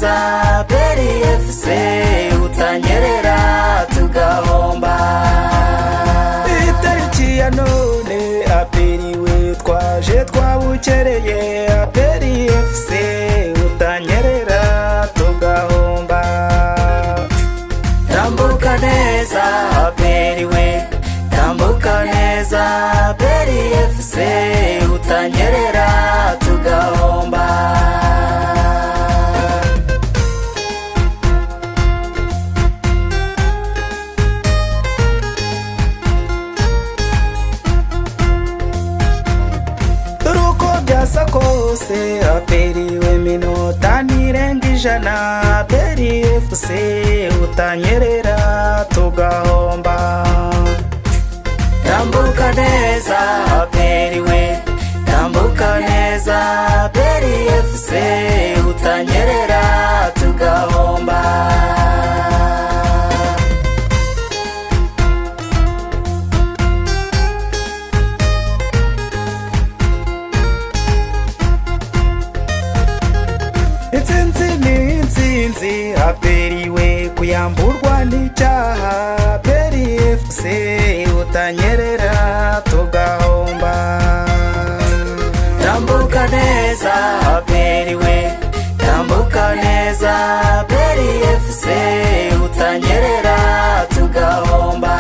neza PRFC utanyerera tugahomba. Itariki ya none aperiwe twaje twabukereye PRFC utanyerera tugahomba. Tambuka neza aperiwe, tambuka neza PRFC utanyerera tugahomba. Uko byasa kose aperiwe minota ntirenga ijana PRFC utanyerera tugahomba. Tambuka neza aperiwe, tambuka neza PRFC utanyerera tugahomba. Intsinzi ni intsinzi aperiwe kuyamburwa n'icyaha PRFC utanyerera tugahomba. Tambuka neza aperiwe, tambuka neza PRFC utanyerera tugahomba.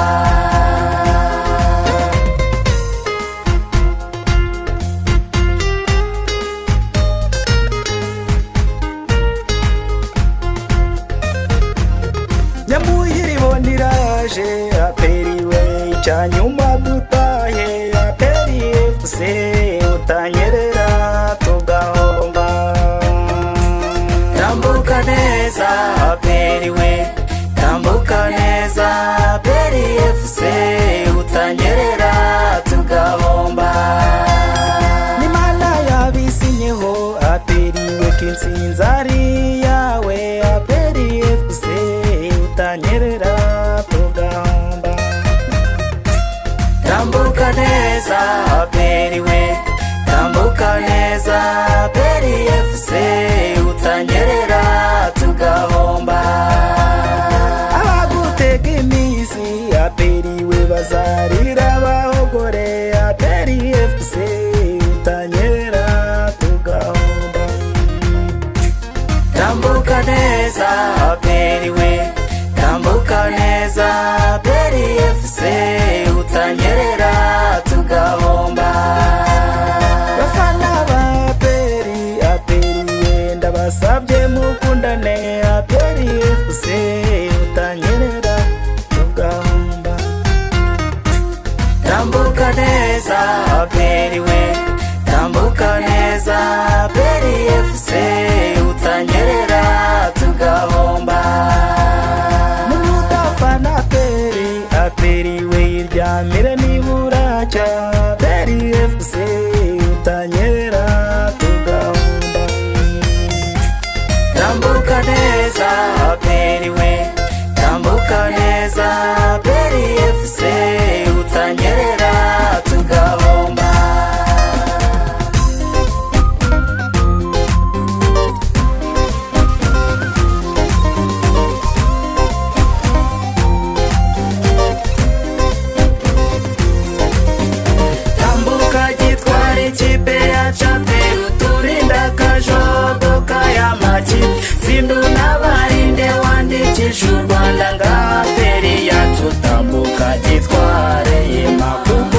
Nyamuyiribo niraje aperiwe icyanyuma dutahe PRFC utanyerera tugahomba. Tambuka neza aperiwe, tambuka neza PRFC utanyerera tugahomba. N'Imana yabisinyeho aperiwe k'intsinzi ari yawe PRFC utanyerera tugahomba. Tambuka neza aperiwe, tambuka neza PRFC utanyerera tugahomba. Abagutega iminsi aperiwe bazarira bahogore PRFC utanyerera tugahomba. Tambuka neza aperiwe, tambuka neza PRFC utanyerera tugahomba. Bafana ba aperiwe ndabasabye mukundane PRFC utanyerera tugahomba. Tambuka neza aperiwe, tambuka neza PRFC utanyerera tugahomba. Mudafana aperiwe iryamire nibura cya PRFC utanyerera tugahomba. Tambuka neza aperiwe, tambuka neza PRFC utanyerera tugahomba. Tambuka gitwara ikipe ya Chaperu turinda akajogo k'ayamagi, zindu n'abarinde wandikisha u Rwanda ngaha peri yacu. Tambuka gitware yema kuko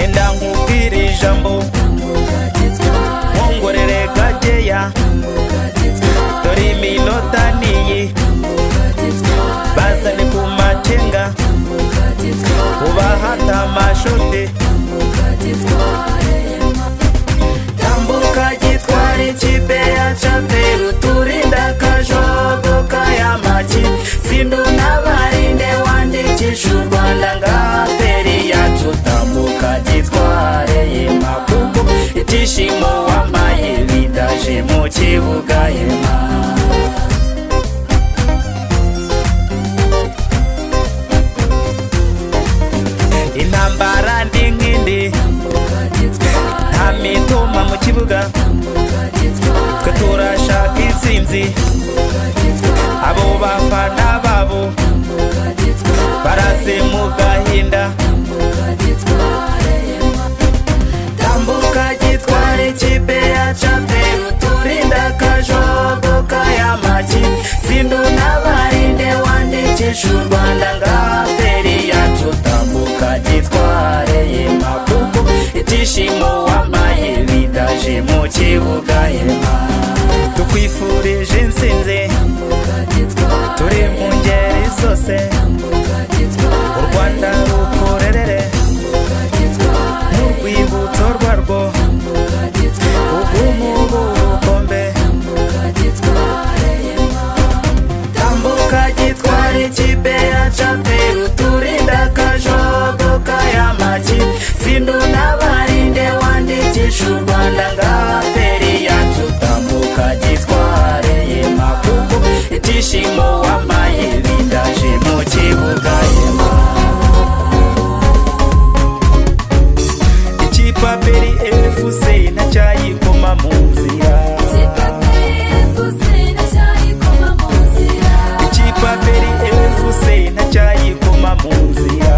enda nkubwira ijambo nkongorere gakeya dore iminota niyi bazane ku macenga ubahata amashote tambuka gitware ikipe ya Chapel uturinde akajogo k'ay'amaki sindu n'abarinde wandikisha u Rwanda nga peri yacu tambuka gitware yema kuko ibyishimo wambaye bidaje mu kibuga yema intambara ndi nk'indi nta mitoma mu kibuga twe turashaka intsinzi abo bafana babo baraze mu gahinda tambuka gitware ikipe ya Chapel uturinde akajogo k'ay'amaki sindu n'abarinde wandikisha u Rwanda nga peri yacu tambuka gitware yema kuko ibyishimo wambaye bidaje mu kibuga yema tukwifurije intsinzi turi mu ngeri zose u Rwanda rukorerere n'urwibutso rwarwo ubw'umubu ubukombe tambuka gitware ikipe ya Chapel uturinde akajogo k'ay'amaki sindu n'abarinde wandikisha u Rwanda nga peri yacu tambuka gitware yema kuko ibyishimo wambaye bidaje mu kibuga yema ikipe peri FC ntacyayikoma mu nzira ikipe peri FC ntacyayikoma mu nzira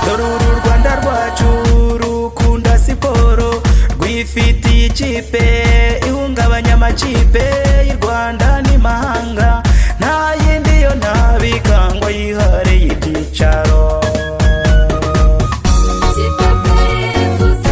dore uru Rwanda rwacu rukunda siporo rwifitiye ikipe ihungabanya amakipe y'u Rwanda n'imahanga nta yindi yo ntabikangwa yihareye ibyicaro Chapel FC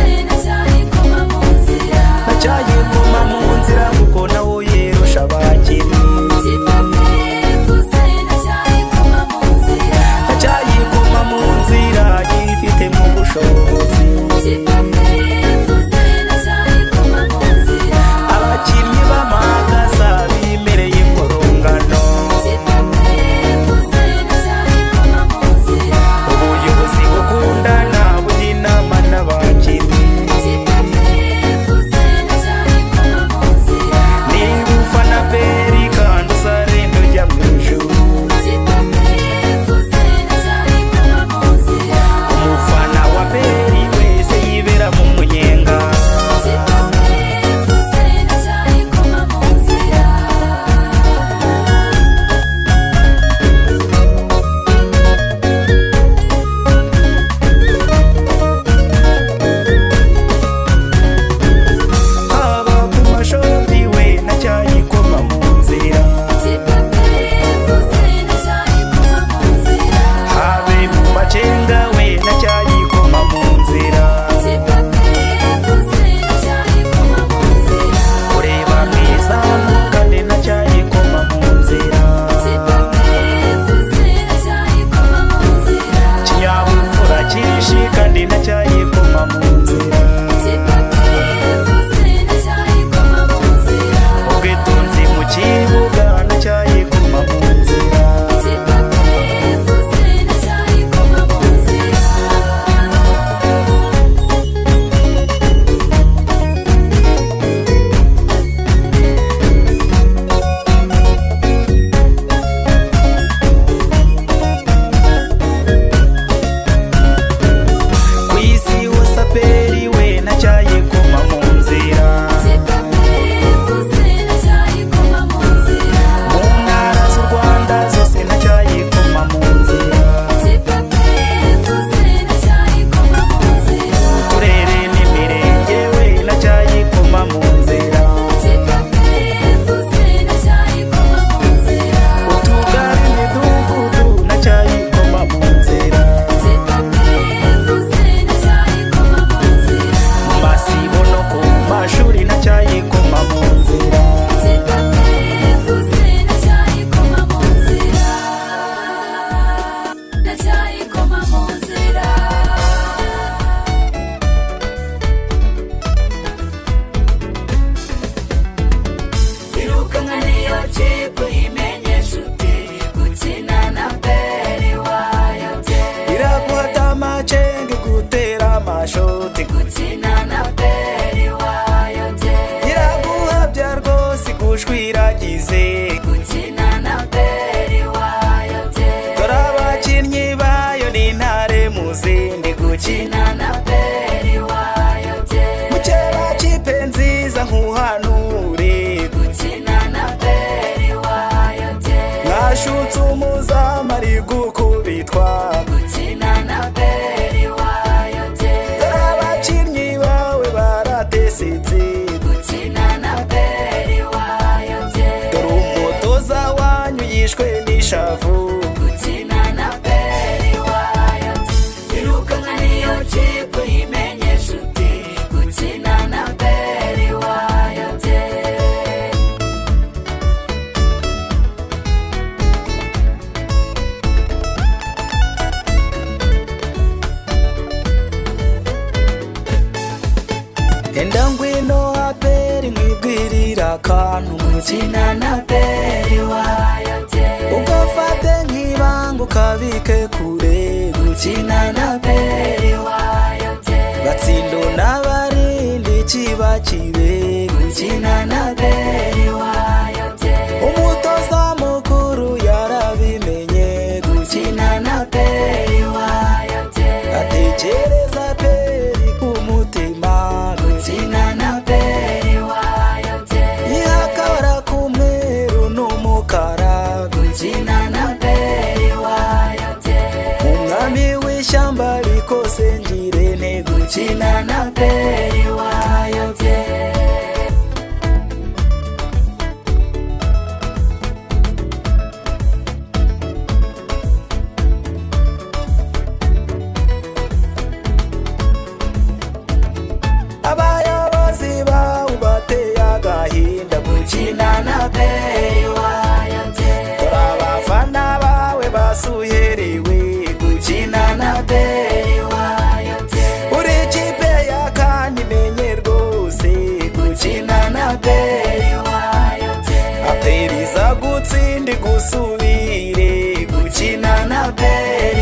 nshuti gukina na beri wayo je iraguhabya rwose gushwiragize gukina na beri wayo je dore abakinnyi bayo ni intare mu zindi gukina na beri wayo je mukeba kipe nziza nkuhanure gukina na beri wayo je mwashutse umuzamu ari gukubitwa gukina na beri wayo je dore abakinnyi bawe baratesetse gukina na beri wayo je dore umutoza wanyu yishwe n'ishavu gukina na beri wayo je irukanka niyo kipe imenye nshuti gukina na beri wayo je enda ngwino aperi nkwibwirira akantu gukina na beri wayo je ugafate nk'ibanga ukabike kure gukina na beri wayo je gatsindo n'abarindi kiba kibe gukina na beri wayo je umutoza mukuru yarabimenye gukina na beri wayo je atekereza peri ku mutima gukina na beri wayo je ihakabara k'umweru n'umukara gukina na beri wayo je umwami w'ishyamba rikose ngirente gukina na beri wayo je abayobozi bawe bateye agahinda gukina na beri wayo je dore abafana bawe basuherewe gukina na beri wayo je uri kipe ya kandi menye rwose gukina na beri wayo je aperiza gutsindi gusubire gukina na beri